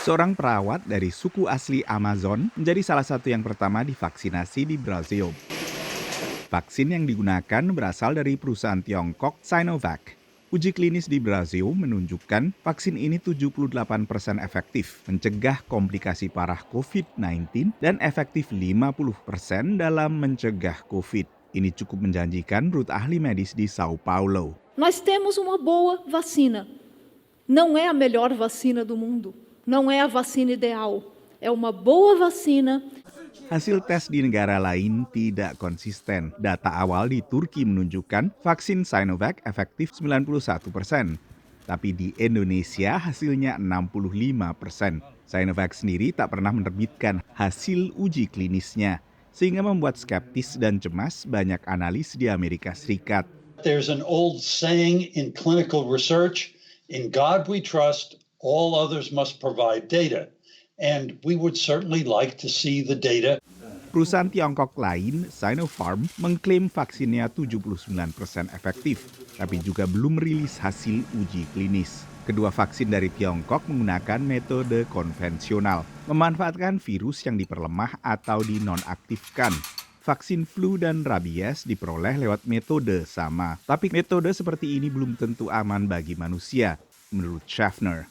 Seorang perawat dari suku asli Amazon menjadi salah satu yang pertama divaksinasi di Brazil. Vaksin yang digunakan berasal dari perusahaan Tiongkok Sinovac. Uji klinis di Brazil menunjukkan vaksin ini 78% efektif mencegah komplikasi parah COVID-19 dan efektif 50% dalam mencegah COVID. Ini cukup menjanjikan menurut ahli medis di Sao Paulo. Nós temos uma boa vacina. Não é a melhor vacina do mundo. Não é a vacina ideal. É uma boa vacina. Hasil tes di negara lain tidak konsisten. Data awal di Turki menunjukkan vaksin Sinovac efektif 91%. Tapi di Indonesia hasilnya 65%. Sinovac sendiri tak pernah menerbitkan hasil uji klinisnya, sehingga membuat skeptis dan cemas banyak analis di Amerika Serikat. There's an old saying in clinical research, in God we trust, all others must provide data. And we would certainly like to see the data. Perusahaan Tiongkok lain, Sinopharm, mengklaim vaksinnya 79% efektif, tapi juga belum merilis hasil uji klinis. Kedua vaksin dari Tiongkok menggunakan metode konvensional, memanfaatkan virus yang diperlemah atau dinonaktifkan. Vaksin flu dan rabies diperoleh lewat metode sama, tapi metode seperti ini belum tentu aman bagi manusia, menurut Schaffner.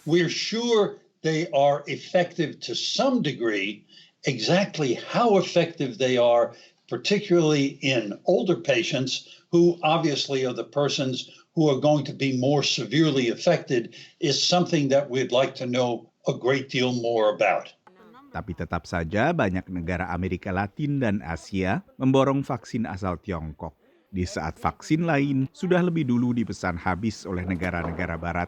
We're sure they are effective to some degree. Exactly how effective they are, particularly in older patients who obviously are the persons who are going to be more severely affected, is something that we'd like to know a great deal more about. Tapi tetap saja banyak negara Amerika Latin dan Asia memborong vaksin asal Tiongkok. Di saat vaksin lain sudah lebih dulu dipesan habis oleh negara-negara barat.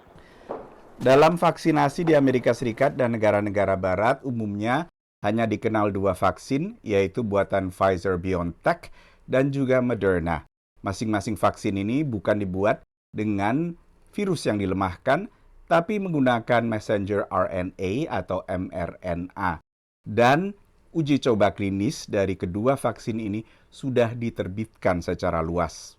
Dalam vaksinasi di Amerika Serikat dan negara-negara barat umumnya hanya dikenal dua vaksin, yaitu buatan Pfizer-BioNTech dan juga Moderna. Masing-masing vaksin ini bukan dibuat dengan virus yang dilemahkan, tapi menggunakan messenger RNA atau mRNA. Dan uji coba klinis dari kedua vaksin ini sudah diterbitkan secara luas.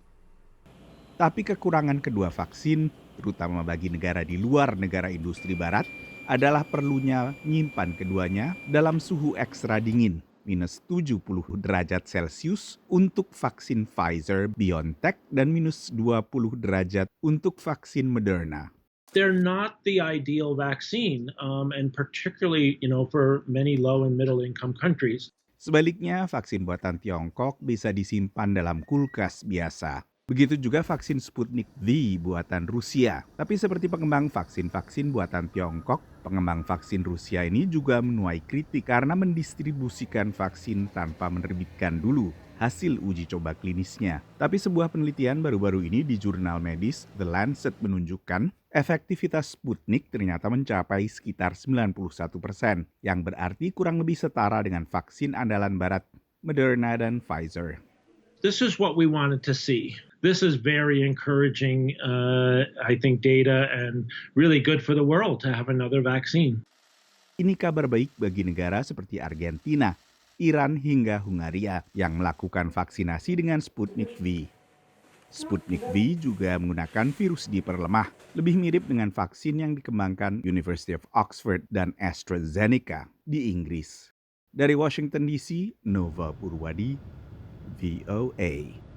Tapi kekurangan kedua vaksin, terutama bagi negara di luar negara industri barat, adalah perlunya menyimpan keduanya dalam suhu ekstra dingin, minus 70 derajat Celcius untuk vaksin Pfizer-BioNTech dan minus 20 derajat untuk vaksin Moderna. They're not the ideal vaccine, and particularly, for many low and middle income countries. Sebaliknya, vaksin buatan Tiongkok bisa disimpan dalam kulkas biasa. Begitu juga vaksin Sputnik V buatan Rusia. Tapi seperti pengembang vaksin-vaksin buatan Tiongkok, pengembang vaksin Rusia ini juga menuai kritik karena mendistribusikan vaksin tanpa menerbitkan dulu hasil uji coba klinisnya. Tapi sebuah penelitian baru-baru ini di jurnal medis The Lancet menunjukkan efektivitas Sputnik ternyata mencapai sekitar 91%, yang berarti kurang lebih setara dengan vaksin andalan barat Moderna dan Pfizer. This is what we wanted to see. This is very encouraging, I think, data and really good for the world to have another vaccine. Ini kabar baik bagi negara seperti Argentina, Iran hingga Hungaria yang melakukan vaksinasi dengan Sputnik V. Sputnik V juga menggunakan virus diperlemah, lebih mirip dengan vaksin yang dikembangkan University of Oxford dan AstraZeneca di Inggris. Dari Washington DC, Nova Purwadi, VOA.